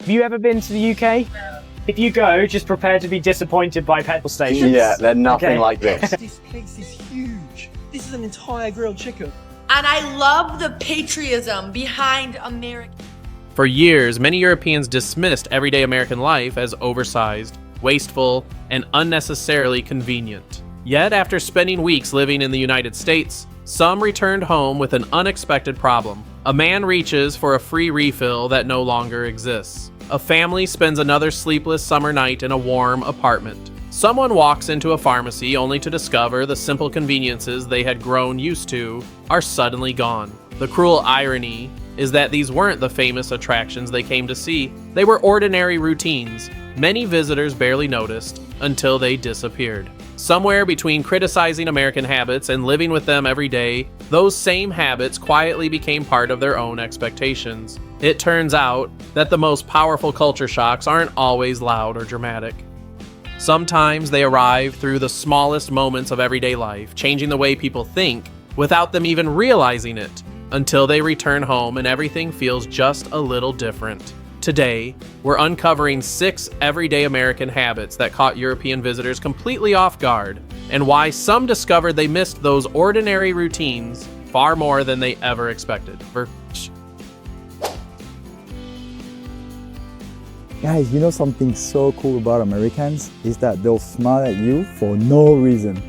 Have you ever been to the UK? If you go, just prepare to be disappointed by petrol stations. Yeah, they're nothing like this. This place is huge. This is an entire grilled chicken. And I love the patriotism behind America. For years, many Europeans dismissed everyday American life as oversized, wasteful, and unnecessarily convenient. Yet, after spending weeks living in the United States, some returned home with an unexpected problem. A man reaches for a free refill that no longer exists. A family spends another sleepless summer night in a warm apartment. Someone walks into a pharmacy only to discover the simple conveniences they had grown used to are suddenly gone. The cruel irony is that these weren't the famous attractions they came to see. They were ordinary routines many visitors barely noticed until they disappeared. Somewhere between criticizing American habits and living with them every day, those same habits quietly became part of their own expectations. It turns out that the most powerful culture shocks aren't always loud or dramatic. Sometimes they arrive through the smallest moments of everyday life, changing the way people think without them even realizing it, until they return home and everything feels just a little different. Today, we're uncovering 6 everyday American habits that caught European visitors completely off guard, and why some discovered they missed those ordinary routines far more than they ever expected. Guys, you know something so cool about Americans is that they'll smile at you for no reason.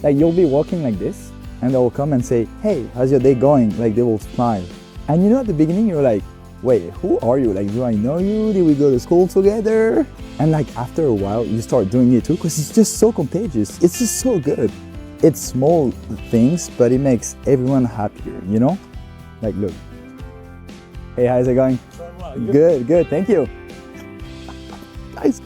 Like you'll be walking like this and they'll come and say, "Hey, how's your day going?" Like they will smile. And you know at the beginning you're like, "Wait, who are you? Like, do I know you? Did we go to school together?" And like after a while you start doing it too because it's just so contagious. It's just so good. It's small things, but it makes everyone happier, you know? Like look. Hey, how's it going? Good, thank you. Guys,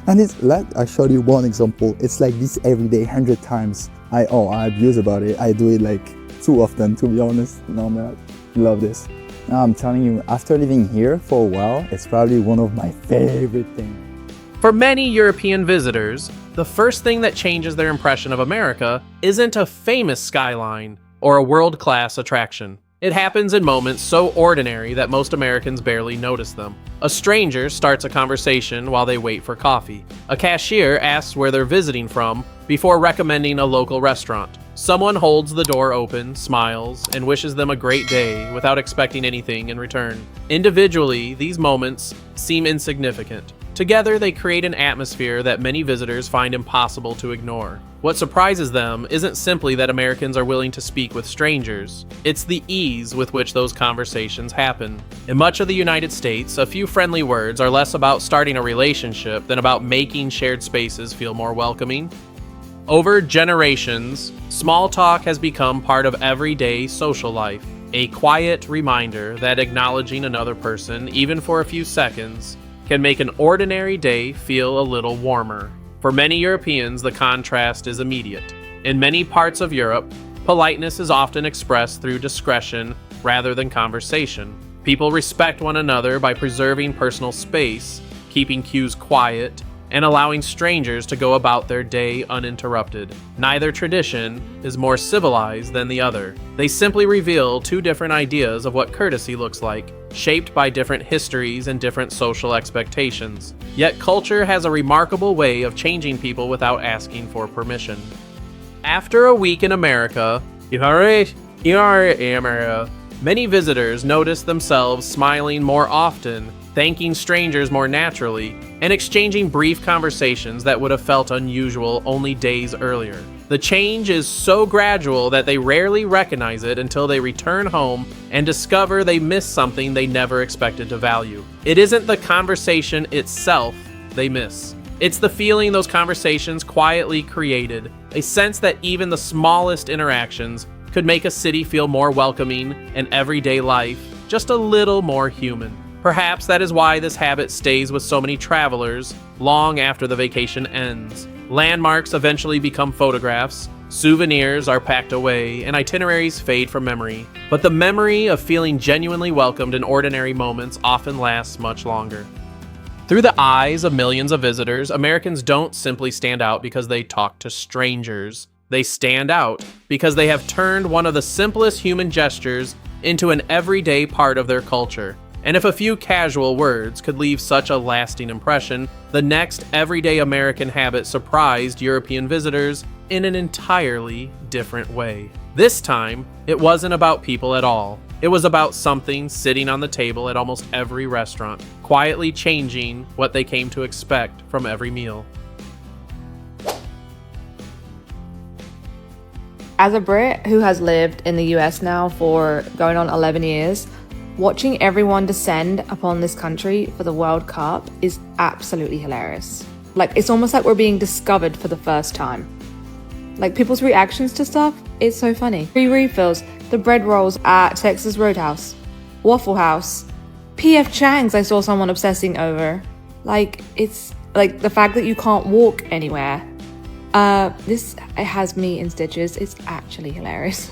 I showed you one example. It's like this every day, 100 times. I abuse about it. I do it like too often, to be honest. No, man, I love this. Now I'm telling you, after living here for a while, it's probably one of my favorite things. For many European visitors, the first thing that changes their impression of America isn't a famous skyline or a world-class attraction. It happens in moments so ordinary that most Americans barely notice them. A stranger starts a conversation while they wait for coffee. A cashier asks where they're visiting from before recommending a local restaurant. Someone holds the door open, smiles, and wishes them a great day without expecting anything in return. Individually, these moments seem insignificant. Together, they create an atmosphere that many visitors find impossible to ignore. What surprises them isn't simply that Americans are willing to speak with strangers, it's the ease with which those conversations happen. In much of the United States, a few friendly words are less about starting a relationship than about making shared spaces feel more welcoming. Over generations, small talk has become part of everyday social life, a quiet reminder that acknowledging another person, even for a few seconds, can make an ordinary day feel a little warmer. For many Europeans, the contrast is immediate. In many parts of Europe, politeness is often expressed through discretion rather than conversation. People respect one another by preserving personal space, keeping cues quiet, and allowing strangers to go about their day uninterrupted. Neither tradition is more civilized than the other. They simply reveal 2 different ideas of what courtesy looks like, shaped by different histories and different social expectations. Yet culture has a remarkable way of changing people without asking for permission. After a week in America, many visitors notice themselves smiling more often, thanking strangers more naturally, and exchanging brief conversations that would have felt unusual only days earlier. The change is so gradual that they rarely recognize it until they return home and discover they missed something they never expected to value. It isn't the conversation itself they miss. It's the feeling those conversations quietly created, a sense that even the smallest interactions could make a city feel more welcoming and everyday life just a little more human. Perhaps that is why this habit stays with so many travelers long after the vacation ends. Landmarks eventually become photographs, souvenirs are packed away, and itineraries fade from memory. But the memory of feeling genuinely welcomed in ordinary moments often lasts much longer. Through the eyes of millions of visitors, Americans don't simply stand out because they talk to strangers. They stand out because they have turned one of the simplest human gestures into an everyday part of their culture. And if a few casual words could leave such a lasting impression, the next everyday American habit surprised European visitors in an entirely different way. This time, it wasn't about people at all. It was about something sitting on the table at almost every restaurant, quietly changing what they came to expect from every meal. As a Brit who has lived in the US now for going on 11 years, watching everyone descend upon this country for the World Cup is absolutely hilarious. Like, it's almost like we're being discovered for the first time. Like, people's reactions to stuff is so funny. Free refills, the bread rolls at Texas Roadhouse, Waffle House, P.F. Chang's I saw someone obsessing over. Like, it's like the fact that you can't walk anywhere. This has me in stitches. It's actually hilarious.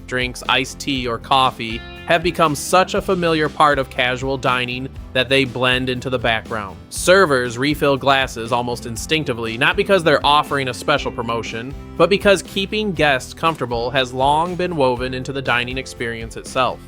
Drinks, iced tea, or coffee have become such a familiar part of casual dining that they blend into the background. Servers refill glasses almost instinctively, not because they're offering a special promotion, but because keeping guests comfortable has long been woven into the dining experience itself.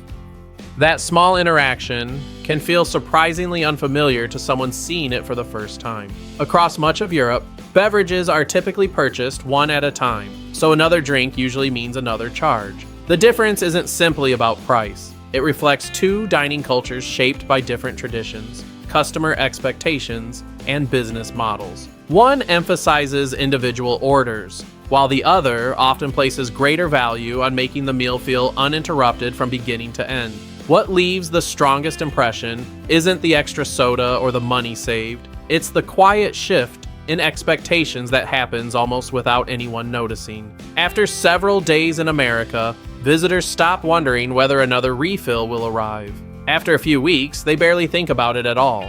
That small interaction can feel surprisingly unfamiliar to someone seeing it for the first time. Across much of Europe, beverages are typically purchased one at a time, so another drink usually means another charge. The difference isn't simply about price. It reflects two dining cultures shaped by different traditions, customer expectations, and business models. One emphasizes individual orders, while the other often places greater value on making the meal feel uninterrupted from beginning to end. What leaves the strongest impression isn't the extra soda or the money saved, it's the quiet shift in expectations that happens almost without anyone noticing. After several days in America, visitors stop wondering whether another refill will arrive. After a few weeks, they barely think about it at all.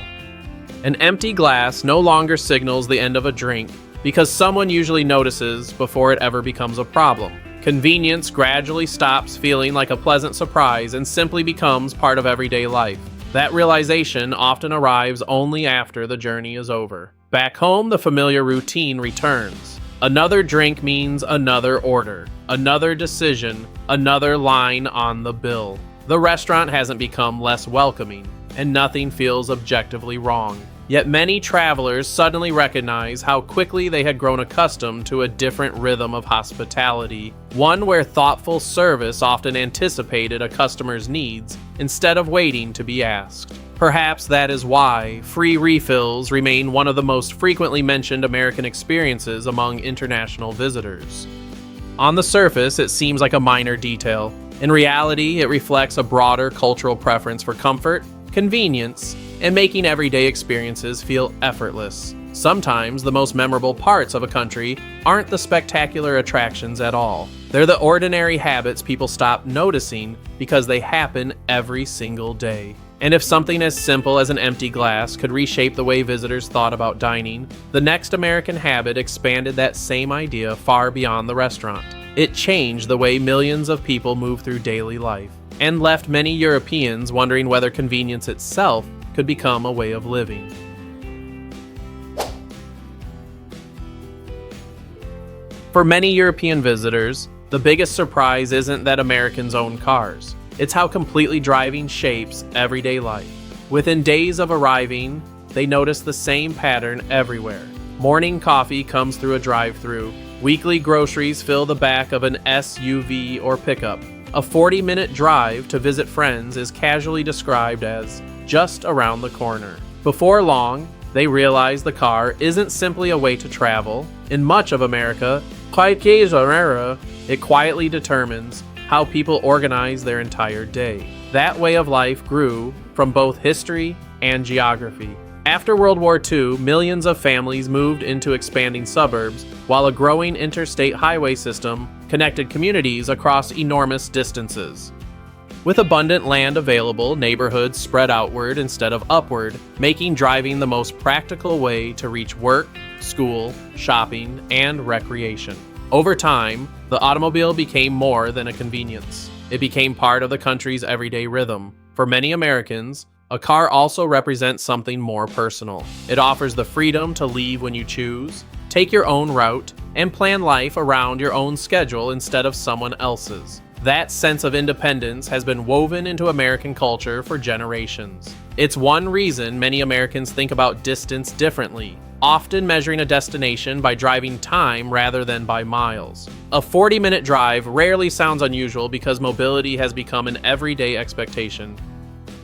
An empty glass no longer signals the end of a drink because someone usually notices before it ever becomes a problem. Convenience gradually stops feeling like a pleasant surprise and simply becomes part of everyday life. That realization often arrives only after the journey is over. Back home, the familiar routine returns. Another drink means another order, another decision, another line on the bill. The restaurant hasn't become less welcoming, and nothing feels objectively wrong. Yet many travelers suddenly recognize how quickly they had grown accustomed to a different rhythm of hospitality, one where thoughtful service often anticipated a customer's needs instead of waiting to be asked. Perhaps that is why free refills remain one of the most frequently mentioned American experiences among international visitors. On the surface, it seems like a minor detail. In reality, it reflects a broader cultural preference for comfort, convenience, and making everyday experiences feel effortless. Sometimes the most memorable parts of a country aren't the spectacular attractions at all. They're the ordinary habits people stop noticing because they happen every single day. And if something as simple as an empty glass could reshape the way visitors thought about dining, the next American habit expanded that same idea far beyond the restaurant. It changed the way millions of people move through daily life, and left many Europeans wondering whether convenience itself could become a way of living. For many European visitors, the biggest surprise isn't that Americans own cars. It's how completely driving shapes everyday life. Within days of arriving, they notice the same pattern everywhere. Morning coffee comes through a drive-thru. Weekly groceries fill the back of an SUV or pickup. A 40-minute drive to visit friends is casually described as just around the corner. Before long, they realize the car isn't simply a way to travel. In much of America, it quietly determines how people organize their entire day. That way of life grew from both history and geography. After World War II, millions of families moved into expanding suburbs, while a growing interstate highway system connected communities across enormous distances. With abundant land available, neighborhoods spread outward instead of upward, making driving the most practical way to reach work, school, shopping, and recreation. Over time, the automobile became more than a convenience. It became part of the country's everyday rhythm. For many Americans, a car also represents something more personal. It offers the freedom to leave when you choose, take your own route, and plan life around your own schedule instead of someone else's. That sense of independence has been woven into American culture for generations. It's one reason many Americans think about distance differently, often measuring a destination by driving time rather than by miles. A 40-minute drive rarely sounds unusual because mobility has become an everyday expectation.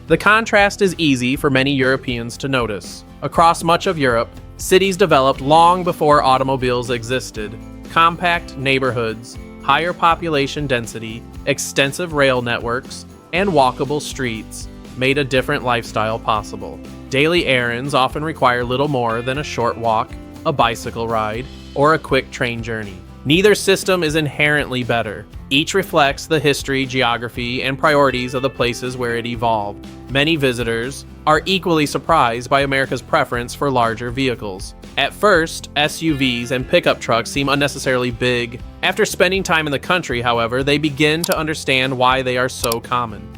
The contrast is easy for many Europeans to notice. Across much of Europe, cities developed long before automobiles existed. Compact neighborhoods, higher population density, extensive rail networks, and walkable streets made a different lifestyle possible. Daily errands often require little more than a short walk, a bicycle ride, or a quick train journey. Neither system is inherently better. Each reflects the history, geography, and priorities of the places where it evolved. Many visitors are equally surprised by America's preference for larger vehicles. At first, SUVs and pickup trucks seem unnecessarily big. After spending time in the country, however, they begin to understand why they are so common.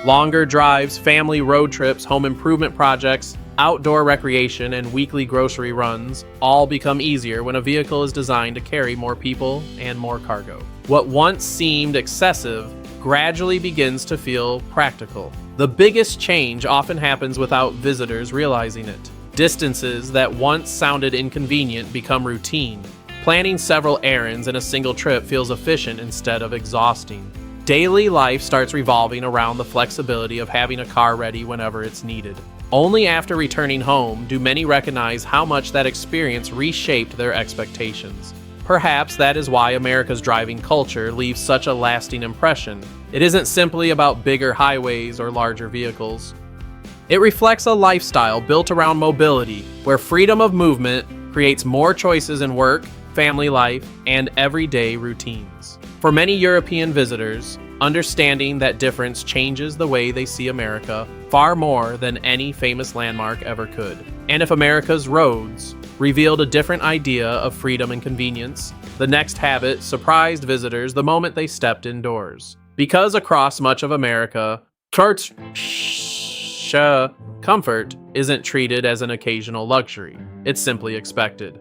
Longer drives, family road trips, home improvement projects, outdoor recreation, and weekly grocery runs all become easier when a vehicle is designed to carry more people and more cargo. What once seemed excessive gradually begins to feel practical. The biggest change often happens without visitors realizing it. Distances that once sounded inconvenient become routine. Planning several errands in a single trip feels efficient instead of exhausting. Daily life starts revolving around the flexibility of having a car ready whenever it's needed. Only after returning home do many recognize how much that experience reshaped their expectations. Perhaps that is why America's driving culture leaves such a lasting impression. It isn't simply about bigger highways or larger vehicles. It reflects a lifestyle built around mobility, where freedom of movement creates more choices in work, family life, and everyday routines. For many European visitors, understanding that difference changes the way they see America far more than any famous landmark ever could. And if America's roads revealed a different idea of freedom and convenience, the next habit surprised visitors the moment they stepped indoors. Because across much of America, comfort isn't treated as an occasional luxury. It's simply expected.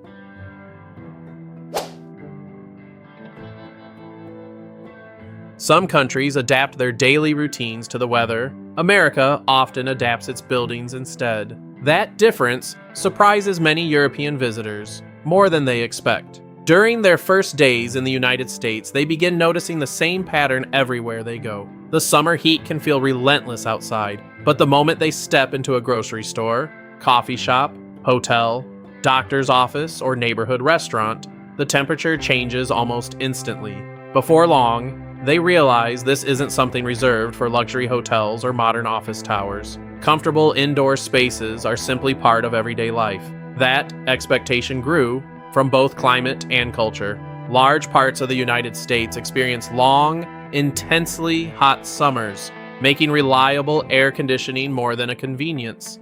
Some countries adapt their daily routines to the weather. America often adapts its buildings instead. That difference surprises many European visitors more than they expect. During their first days in the United States, they begin noticing the same pattern everywhere they go. The summer heat can feel relentless outside, but the moment they step into a grocery store, coffee shop, hotel, doctor's office, or neighborhood restaurant, the temperature changes almost instantly. Before long, they realize this isn't something reserved for luxury hotels or modern office towers. Comfortable indoor spaces are simply part of everyday life. That expectation grew from both climate and culture. Large parts of the United States experience long, intensely hot summers, making reliable air conditioning more than a convenience.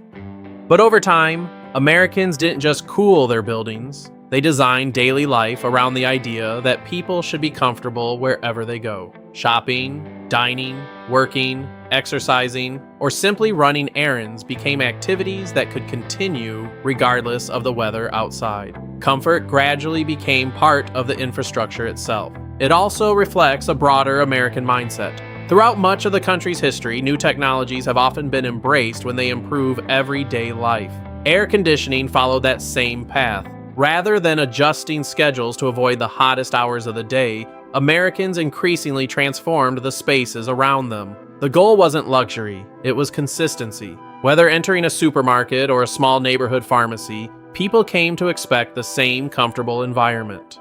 But over time, Americans didn't just cool their buildings. They designed daily life around the idea that people should be comfortable wherever they go. Shopping, dining, working, exercising, or simply running errands became activities that could continue regardless of the weather outside. Comfort gradually became part of the infrastructure itself. It also reflects a broader American mindset. Throughout much of the country's history, new technologies have often been embraced when they improve everyday life. Air conditioning followed that same path. Rather than adjusting schedules to avoid the hottest hours of the day, Americans increasingly transformed the spaces around them. The goal wasn't luxury, it was consistency. Whether entering a supermarket or a small neighborhood pharmacy, people came to expect the same comfortable environment.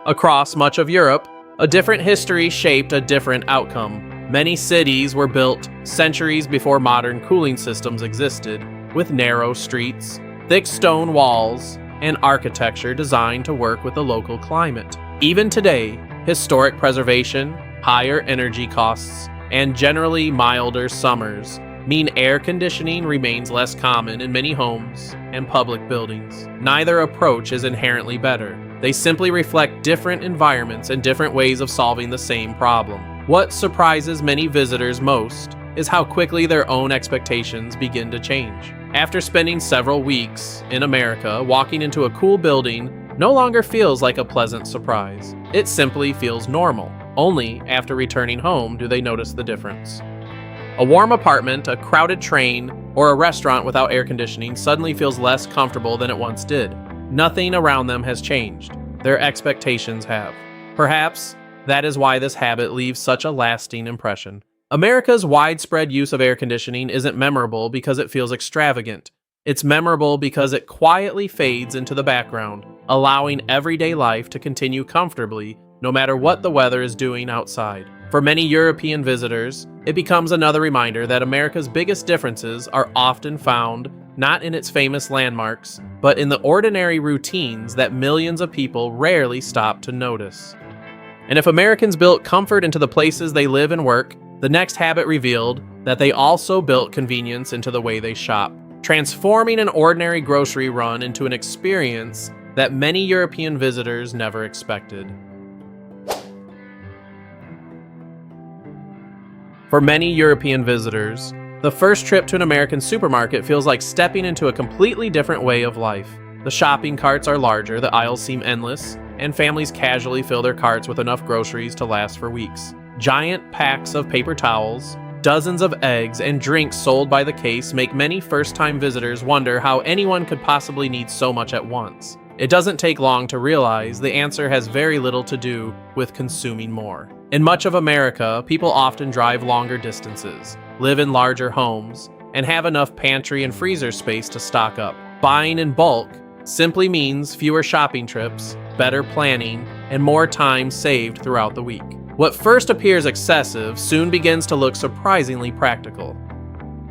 Across much of Europe, a different history shaped a different outcome. Many cities were built centuries before modern cooling systems existed, with narrow streets, thick stone walls, and architecture designed to work with the local climate. Even today, historic preservation, higher energy costs, and generally milder summers mean air conditioning remains less common in many homes and public buildings. Neither approach is inherently better. They simply reflect different environments and different ways of solving the same problem. What surprises many visitors most is how quickly their own expectations begin to change. After spending several weeks in America, walking into a cool building no longer feels like a pleasant surprise. It simply feels normal. Only after returning home do they notice the difference. A warm apartment, a crowded train, or a restaurant without air conditioning suddenly feels less comfortable than it once did. Nothing around them has changed. Their expectations have. Perhaps that is why this habit leaves such a lasting impression. America's widespread use of air conditioning isn't memorable because it feels extravagant. It's memorable because it quietly fades into the background, allowing everyday life to continue comfortably no matter what the weather is doing outside. For many European visitors, it becomes another reminder that America's biggest differences are often found not in its famous landmarks, but in the ordinary routines that millions of people rarely stop to notice. And if Americans built comfort into the places they live and work, the next habit revealed that they also built convenience into the way they shop, transforming an ordinary grocery run into an experience that many European visitors never expected. For many European visitors, the first trip to an American supermarket feels like stepping into a completely different way of life. The shopping carts are larger, the aisles seem endless, and families casually fill their carts with enough groceries to last for weeks. Giant packs of paper towels, dozens of eggs, and drinks sold by the case make many first-time visitors wonder how anyone could possibly need so much at once. It doesn't take long to realize the answer has very little to do with consuming more. In much of America, people often drive longer distances, live in larger homes, and have enough pantry and freezer space to stock up. Buying in bulk simply means fewer shopping trips, better planning, and more time saved throughout the week. What first appears excessive soon begins to look surprisingly practical.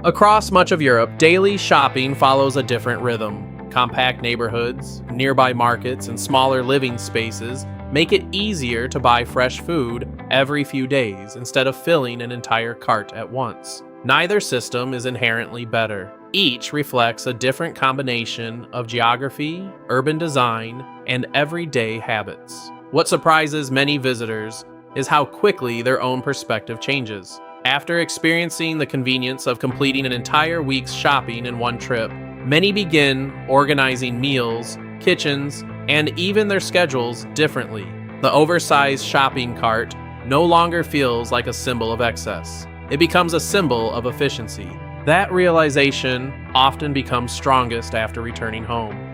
Across much of Europe, daily shopping follows a different rhythm. Compact neighborhoods, nearby markets, and smaller living spaces make it easier to buy fresh food every few days instead of filling an entire cart at once. Neither system is inherently better. Each reflects a different combination of geography, urban design, and everyday habits. What surprises many visitors is how quickly their own perspective changes. After experiencing the convenience of completing an entire week's shopping in one trip, many begin organizing meals, kitchens, and even their schedules differently. The oversized shopping cart no longer feels like a symbol of excess. It becomes a symbol of efficiency. That realization often becomes strongest after returning home.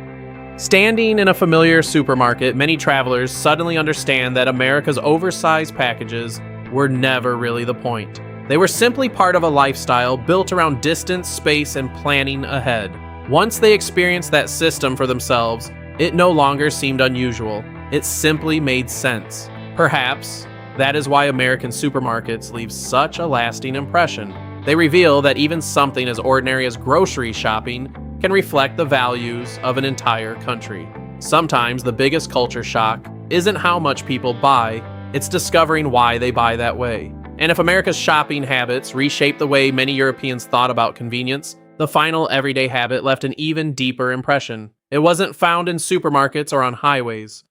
Standing in a familiar supermarket, many travelers suddenly understand that America's oversized packages were never really the point. They were simply part of a lifestyle built around distance, space, and planning ahead. Once they experienced that system for themselves, it no longer seemed unusual. It simply made sense. Perhaps that is why American supermarkets leave such a lasting impression. They reveal that even something as ordinary as grocery shopping can reflect the values of an entire country. Sometimes the biggest culture shock isn't how much people buy, it's discovering why they buy that way. And if America's shopping habits reshape the way many Europeans thought about convenience, the final everyday habit left an even deeper impression. It wasn't found in supermarkets or on highways.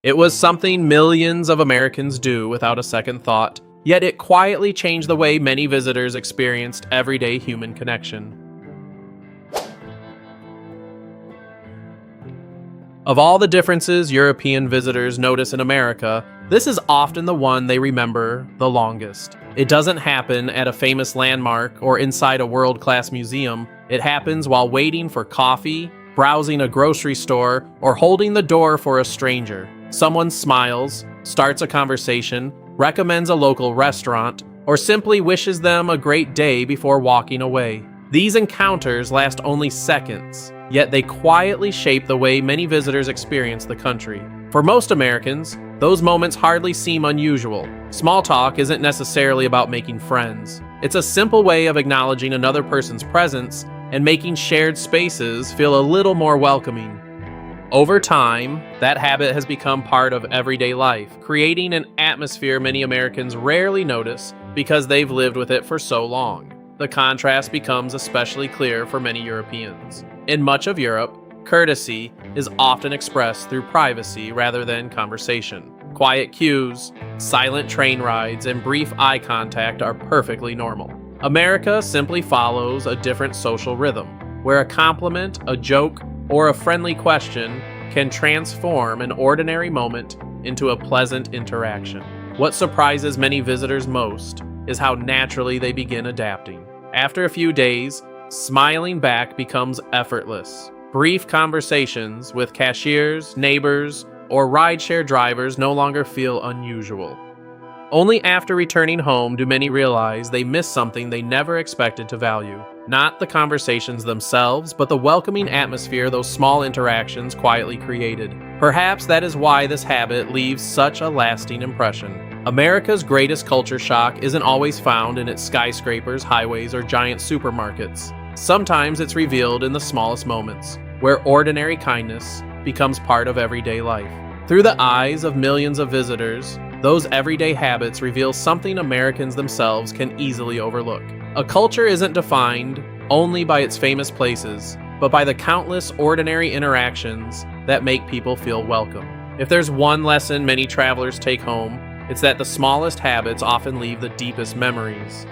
It was something millions of Americans do without a second thought, yet it quietly changed the way many visitors experienced everyday human connection. Of all the differences European visitors notice in America, this is often the one they remember the longest. It doesn't happen at a famous landmark or inside a world-class museum. It happens while waiting for coffee, browsing a grocery store, or holding the door for a stranger. Someone smiles, starts a conversation, recommends a local restaurant, or simply wishes them a great day before walking away. These encounters last only seconds, yet they quietly shape the way many visitors experience the country. For most Americans, those moments hardly seem unusual. Small talk isn't necessarily about making friends. It's a simple way of acknowledging another person's presence and making shared spaces feel a little more welcoming. Over time, that habit has become part of everyday life, creating an atmosphere many Americans rarely notice because they've lived with it for so long. The contrast becomes especially clear for many Europeans. In much of Europe, courtesy is often expressed through privacy rather than conversation. Quiet queues, silent train rides, and brief eye contact are perfectly normal. America simply follows a different social rhythm, where a compliment, a joke, or a friendly question can transform an ordinary moment into a pleasant interaction. What surprises many visitors most is how naturally they begin adapting. After a few days, smiling back becomes effortless. Brief conversations with cashiers, neighbors, or rideshare drivers no longer feel unusual. Only after returning home do many realize they missed something they never expected to value. Not the conversations themselves, but the welcoming atmosphere those small interactions quietly created. Perhaps that is why this habit leaves such a lasting impression. America's greatest culture shock isn't always found in its skyscrapers, highways, or giant supermarkets. Sometimes it's revealed in the smallest moments, where ordinary kindness becomes part of everyday life. Through the eyes of millions of visitors, those everyday habits reveal something Americans themselves can easily overlook. A culture isn't defined only by its famous places, but by the countless ordinary interactions that make people feel welcome. If there's one lesson many travelers take home, it's that the smallest habits often leave the deepest memories.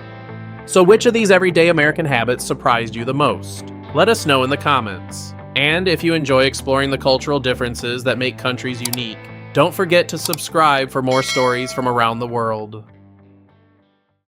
So which of these everyday American habits surprised you the most? Let us know in the comments. And if you enjoy exploring the cultural differences that make countries unique, don't forget to subscribe for more stories from around the world.